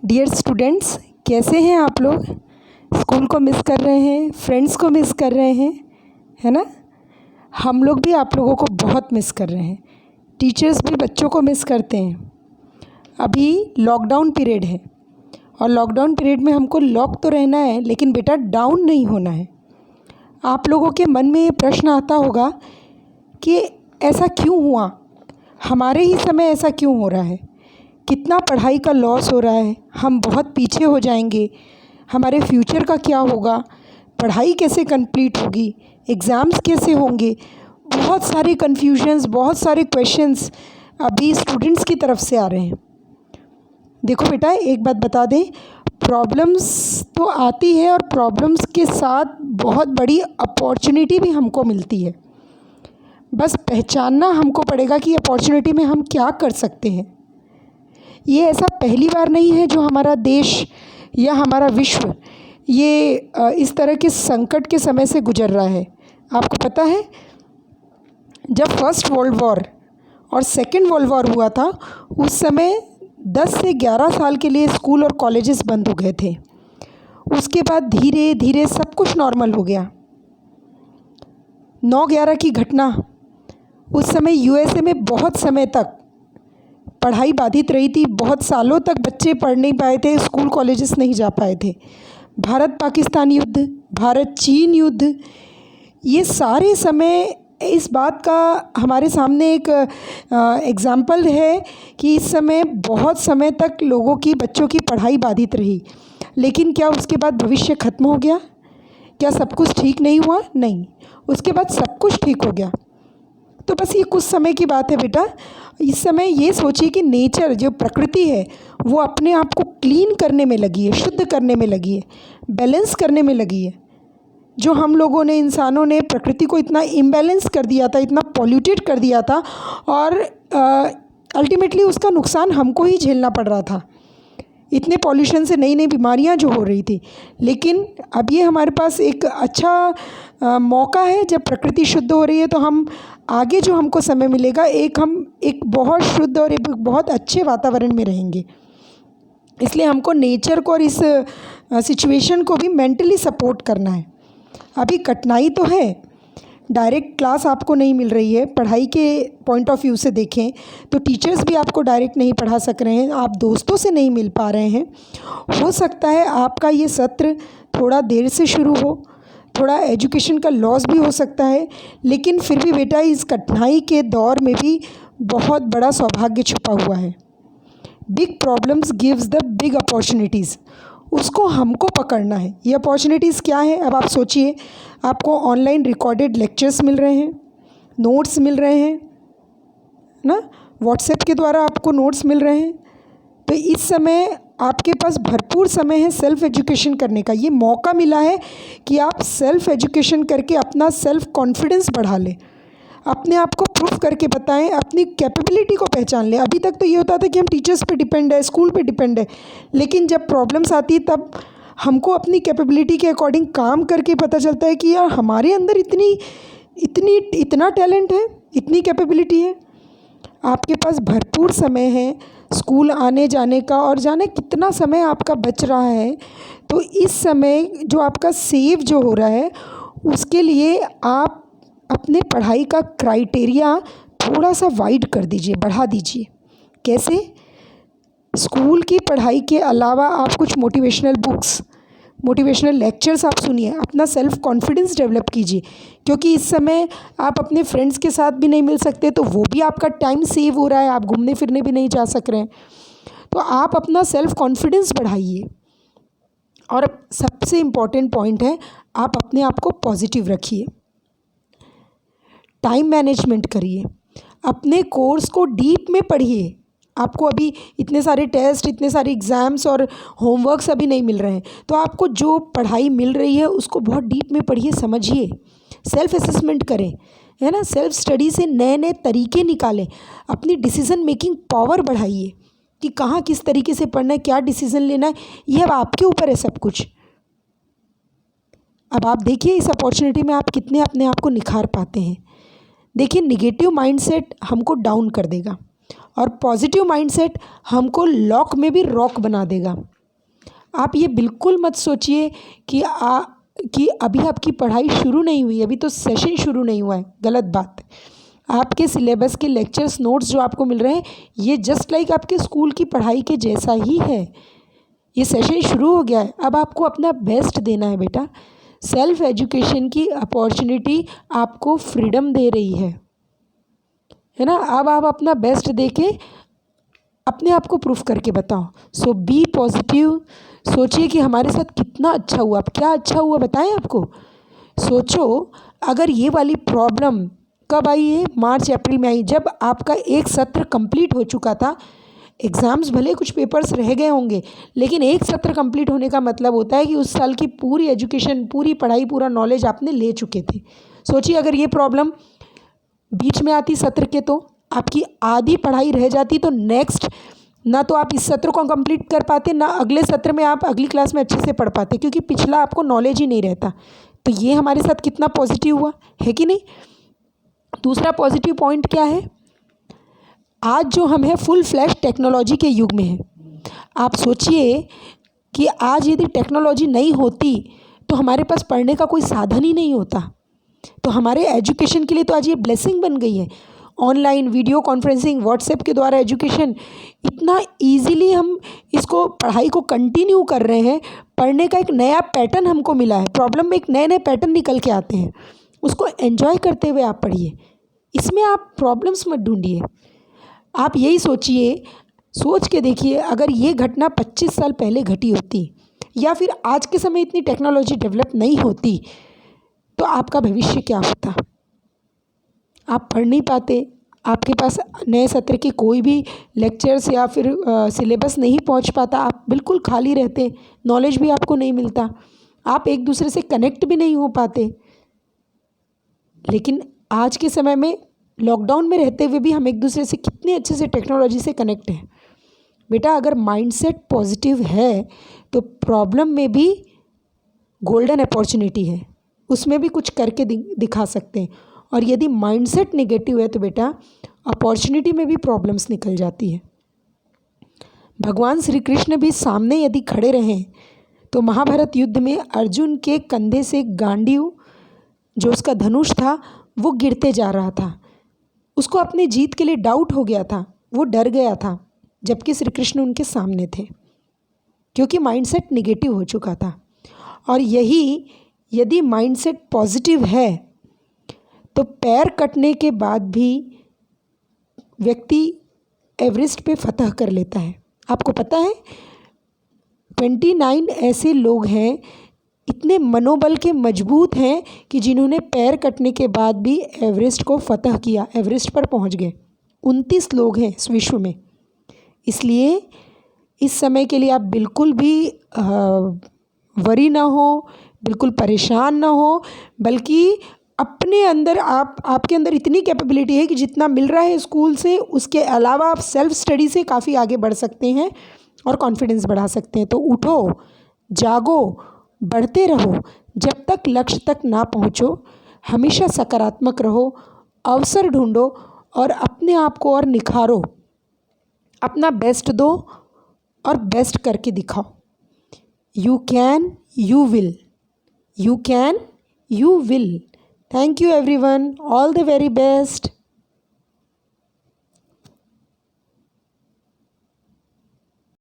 Dear students, कैसे हैं आप लोग। स्कूल को मिस कर रहे हैं, फ्रेंड्स को मिस कर रहे हैं, है ना। हम लोग भी आप लोगों को बहुत मिस कर रहे हैं। टीचर्स भी बच्चों को मिस करते हैं। अभी लॉकडाउन पीरियड है और लॉकडाउन पीरियड में हमको लॉक तो रहना है, लेकिन बेटा डाउन नहीं होना है। आप लोगों के मन में ये प्रश्न आता होगा कि ऐसा क्यों हुआ, हमारे ही समय ऐसा क्यों हो रहा है, कितना पढ़ाई का लॉस हो रहा है, हम बहुत पीछे हो जाएंगे, हमारे फ्यूचर का क्या होगा, पढ़ाई कैसे कंप्लीट होगी, एग्ज़ाम्स कैसे होंगे। बहुत सारे कन्फ्यूजन्स, बहुत सारे क्वेश्चंस अभी स्टूडेंट्स की तरफ से आ रहे हैं। देखो बेटा, एक बात बता दें, प्रॉब्लम्स तो आती है और प्रॉब्लम्स के साथ बहुत बड़ी अपॉर्चुनिटी भी हमको मिलती है। बस पहचानना हमको पड़ेगा कि अपॉर्चुनिटी में हम क्या कर सकते हैं। ये ऐसा पहली बार नहीं है जो हमारा देश या हमारा विश्व ये इस तरह के संकट के समय से गुजर रहा है। आपको पता है, जब फर्स्ट वर्ल्ड वॉर और सेकेंड वर्ल्ड वॉर हुआ था, उस समय 10 से 11 साल के लिए स्कूल और कॉलेजेस बंद हो गए थे। उसके बाद धीरे धीरे सब कुछ नॉर्मल हो गया। 9/11 की घटना, उस समय यूएसए में बहुत समय तक पढ़ाई बाधित रही थी। बहुत सालों तक बच्चे पढ़ नहीं पाए थे, स्कूल कॉलेजेस नहीं जा पाए थे। भारत पाकिस्तान युद्ध, भारत चीन युद्ध, ये सारे समय इस बात का हमारे सामने एक एग्ज़ाम्पल है कि इस समय बहुत समय तक लोगों की, बच्चों की पढ़ाई बाधित रही। लेकिन क्या उसके बाद भविष्य ख़त्म हो गया? क्या सब कुछ ठीक नहीं हुआ? नहीं, उसके बाद सब कुछ ठीक हो गया। तो बस ये कुछ समय की बात है बेटा। इस समय ये सोचिए कि नेचर, जो प्रकृति है, वो अपने आप को क्लीन करने में लगी है, शुद्ध करने में लगी है, बैलेंस करने में लगी है। जो हम लोगों ने, इंसानों ने प्रकृति को इतना इम्बैलेंस कर दिया था, इतना पॉल्यूटेड कर दिया था, और अल्टीमेटली उसका नुकसान हमको ही झेलना पड़ रहा था। इतने पॉल्यूशन से नई नई बीमारियां जो हो रही थी। लेकिन अब ये हमारे पास एक अच्छा मौका है, जब प्रकृति शुद्ध हो रही है, तो हम आगे जो हमको समय मिलेगा, हम एक बहुत शुद्ध और एक बहुत अच्छे वातावरण में रहेंगे। इसलिए हमको नेचर को और इस सिचुएशन को भी मेंटली सपोर्ट करना है। अभी कठिनाई तो है, डायरेक्ट क्लास आपको नहीं मिल रही है। पढ़ाई के पॉइंट ऑफ व्यू से देखें तो टीचर्स भी आपको डायरेक्ट नहीं पढ़ा सक रहे हैं, आप दोस्तों से नहीं मिल पा रहे हैं। हो सकता है आपका ये सत्र थोड़ा देर से शुरू हो, थोड़ा एजुकेशन का लॉस भी हो सकता है, लेकिन फिर भी बेटा, इस कठिनाई के दौर में भी बहुत बड़ा सौभाग्य छुपा हुआ है। Big problems gives the big opportunities, उसको हमको पकड़ना है। ये अपॉर्चुनिटीज़ क्या है? अब आप सोचिए, आपको ऑनलाइन रिकॉर्डेड लेक्चर्स मिल रहे हैं, नोट्स मिल रहे हैं ना, व्हाट्सएप के द्वारा आपको नोट्स मिल रहे हैं। तो इस समय आपके पास भरपूर समय है सेल्फ एजुकेशन करने का। ये मौका मिला है कि आप सेल्फ एजुकेशन करके अपना सेल्फ कॉन्फिडेंस बढ़ा लें, अपने आप को प्रूफ करके बताएं, अपनी कैपेबिलिटी को पहचान लें। अभी तक तो ये होता था कि हम टीचर्स पे डिपेंड है, स्कूल पे डिपेंड है, लेकिन जब प्रॉब्लम्स आती है तब हमको अपनी कैपेबिलिटी के अकॉर्डिंग काम करके पता चलता है कि यार, हमारे अंदर इतना टैलेंट है, इतनी कैपेबिलिटी है। आपके पास भरपूर समय है स्कूल आने जाने का, और जाने कितना समय आपका बच रहा है। तो इस समय जो आपका सेव जो हो रहा है, उसके लिए आप अपने पढ़ाई का क्राइटेरिया थोड़ा सा वाइड कर दीजिए, बढ़ा दीजिए। कैसे? स्कूल की पढ़ाई के अलावा आप कुछ मोटिवेशनल बुक्स, मोटिवेशनल लेक्चर्स आप सुनिए, अपना सेल्फ कॉन्फिडेंस डेवलप कीजिए। क्योंकि इस समय आप अपने फ्रेंड्स के साथ भी नहीं मिल सकते, तो वो भी आपका टाइम सेव हो रहा है, आप घूमने फिरने भी नहीं जा सक रहे हैं। तो आप अपना सेल्फ कॉन्फिडेंस बढ़ाइए। और सबसे इम्पॉर्टेंट पॉइंट है, आप अपने आप को पॉजिटिव रखिए, टाइम मैनेजमेंट करिए, अपने कोर्स को डीप में पढ़िए। आपको अभी इतने सारे टेस्ट, इतने सारे एग्ज़ाम्स और होमवर्क्स अभी नहीं मिल रहे हैं, तो आपको जो पढ़ाई मिल रही है उसको बहुत डीप में पढ़िए, समझिए, सेल्फ असेसमेंट करें, है ना। सेल्फ स्टडी से नए नए तरीके निकालें, अपनी डिसीज़न मेकिंग पावर बढ़ाइए कि कहाँ किस तरीके से पढ़ना है, क्या डिसीज़न लेना है, ये अब आपके ऊपर है सब कुछ। अब आप देखिए इस अपॉर्चुनिटी में आप कितने अपने आप को निखार पाते हैं। देखिए, निगेटिव माइंडसेट हमको डाउन कर देगा और पॉजिटिव माइंडसेट हमको लॉक में भी रॉक बना देगा। आप ये बिल्कुल मत सोचिए कि अभी आपकी पढ़ाई शुरू नहीं हुई, अभी तो सेशन शुरू नहीं हुआ है। गलत बात। आपके सिलेबस के लेक्चर्स नोट्स जो आपको मिल रहे हैं, ये जस्ट लाइक आपके स्कूल की पढ़ाई के जैसा ही है। ये सेशन शुरू हो गया है, अब आपको अपना बेस्ट देना है बेटा। सेल्फ एजुकेशन की अपॉर्चुनिटी आपको फ्रीडम दे रही है ना। अब आप अपना बेस्ट दे के अपने आप को प्रूफ करके बताओ। सो बी पॉजिटिव। सोचिए कि हमारे साथ कितना अच्छा हुआ, अब क्या अच्छा हुआ बताएं आपको। सोचो, अगर ये वाली प्रॉब्लम कब आई है? मार्च अप्रैल में आई, जब आपका एक सत्र कंप्लीट हो चुका था। एग्ज़ाम्स भले कुछ पेपर्स रह गए होंगे, लेकिन एक सत्र कंप्लीट होने का मतलब होता है कि उस साल की पूरी एजुकेशन, पूरी पढ़ाई, पूरा नॉलेज आपने ले चुके थे। सोचिए अगर ये प्रॉब्लम बीच में आती सत्र के, तो आपकी आधी पढ़ाई रह जाती, तो नेक्स्ट ना तो आप इस सत्र को कंप्लीट कर पाते, ना अगले सत्र में आप अगली क्लास में अच्छे से पढ़ पाते, क्योंकि पिछला आपको नॉलेज ही नहीं रहता। तो ये हमारे साथ कितना पॉजिटिव हुआ है कि नहीं। दूसरा पॉजिटिव पॉइंट क्या है? आज जो हम हैं फुल फ्लैश टेक्नोलॉजी के युग में हैं। आप सोचिए कि आज यदि टेक्नोलॉजी नहीं होती तो हमारे पास पढ़ने का कोई साधन ही नहीं होता। तो हमारे एजुकेशन के लिए तो आज ये ब्लेसिंग बन गई है। ऑनलाइन वीडियो कॉन्फ्रेंसिंग, व्हाट्सएप के द्वारा एजुकेशन, इतना ईजीली हम इसको पढ़ाई को कंटिन्यू कर रहे हैं। पढ़ने का एक नया पैटर्न हमको मिला है, प्रॉब्लम में एक नए नए पैटर्न निकल के आते हैं, उसको एन्जॉय करते हुए आप पढ़िए। इसमें आप प्रॉब्लम्स मत ढूंढिए। आप यही सोचिए, सोच के देखिए, अगर ये घटना 25 साल पहले घटी होती, या फिर आज के समय इतनी टेक्नोलॉजी डेवलप नहीं होती, तो आपका भविष्य क्या होता। आप पढ़ नहीं पाते, आपके पास नए सत्र के कोई भी लेक्चर्स या फिर सिलेबस नहीं पहुंच पाता, आप बिल्कुल खाली रहते, नॉलेज भी आपको नहीं मिलता, आप एक दूसरे से कनेक्ट भी नहीं हो पाते। लेकिन आज के समय में लॉकडाउन में रहते हुए भी हम एक दूसरे से कितने अच्छे से टेक्नोलॉजी से कनेक्ट हैं। बेटा अगर माइंडसेट पॉजिटिव है तो प्रॉब्लम में भी गोल्डन अपॉर्चुनिटी है, उसमें भी कुछ करके दिखा सकते हैं। और यदि माइंडसेट नेगेटिव है तो बेटा अपॉर्चुनिटी में भी प्रॉब्लम्स निकल जाती है। भगवान श्री कृष्ण भी सामने यदि खड़े रहें तो महाभारत युद्ध में अर्जुन के कंधे से गांडीव, जो उसका धनुष था, वो गिरते जा रहा था। उसको अपने जीत के लिए डाउट हो गया था, वो डर गया था, जबकि श्री कृष्ण उनके सामने थे, क्योंकि माइंडसेट नेगेटिव हो चुका था। और यही यदि माइंडसेट पॉजिटिव है तो पैर कटने के बाद भी व्यक्ति एवरेस्ट पे फतह कर लेता है। आपको पता है 29 ऐसे लोग हैं, इतने मनोबल के मजबूत हैं कि जिन्होंने पैर कटने के बाद भी एवरेस्ट को फतह किया, एवरेस्ट पर पहुंच गए। 29 लोग हैं इस विश्व में। इसलिए इस समय के लिए आप बिल्कुल भी वरी ना हो, बिल्कुल परेशान ना हो, बल्कि अपने अंदर आपके अंदर इतनी कैपेबिलिटी है कि जितना मिल रहा है स्कूल से, उसके अलावा आप सेल्फ स्टडी से काफ़ी आगे बढ़ सकते हैं और कॉन्फिडेंस बढ़ा सकते हैं। तो उठो, जागो, बढ़ते रहो, जब तक लक्ष्य तक ना पहुँचो हमेशा सकारात्मक रहो, अवसर ढूंढो और अपने आप को और निखारो, अपना बेस्ट दो और बेस्ट करके दिखाओ। You can, you will, you can, you will. Thank you everyone, all the very best.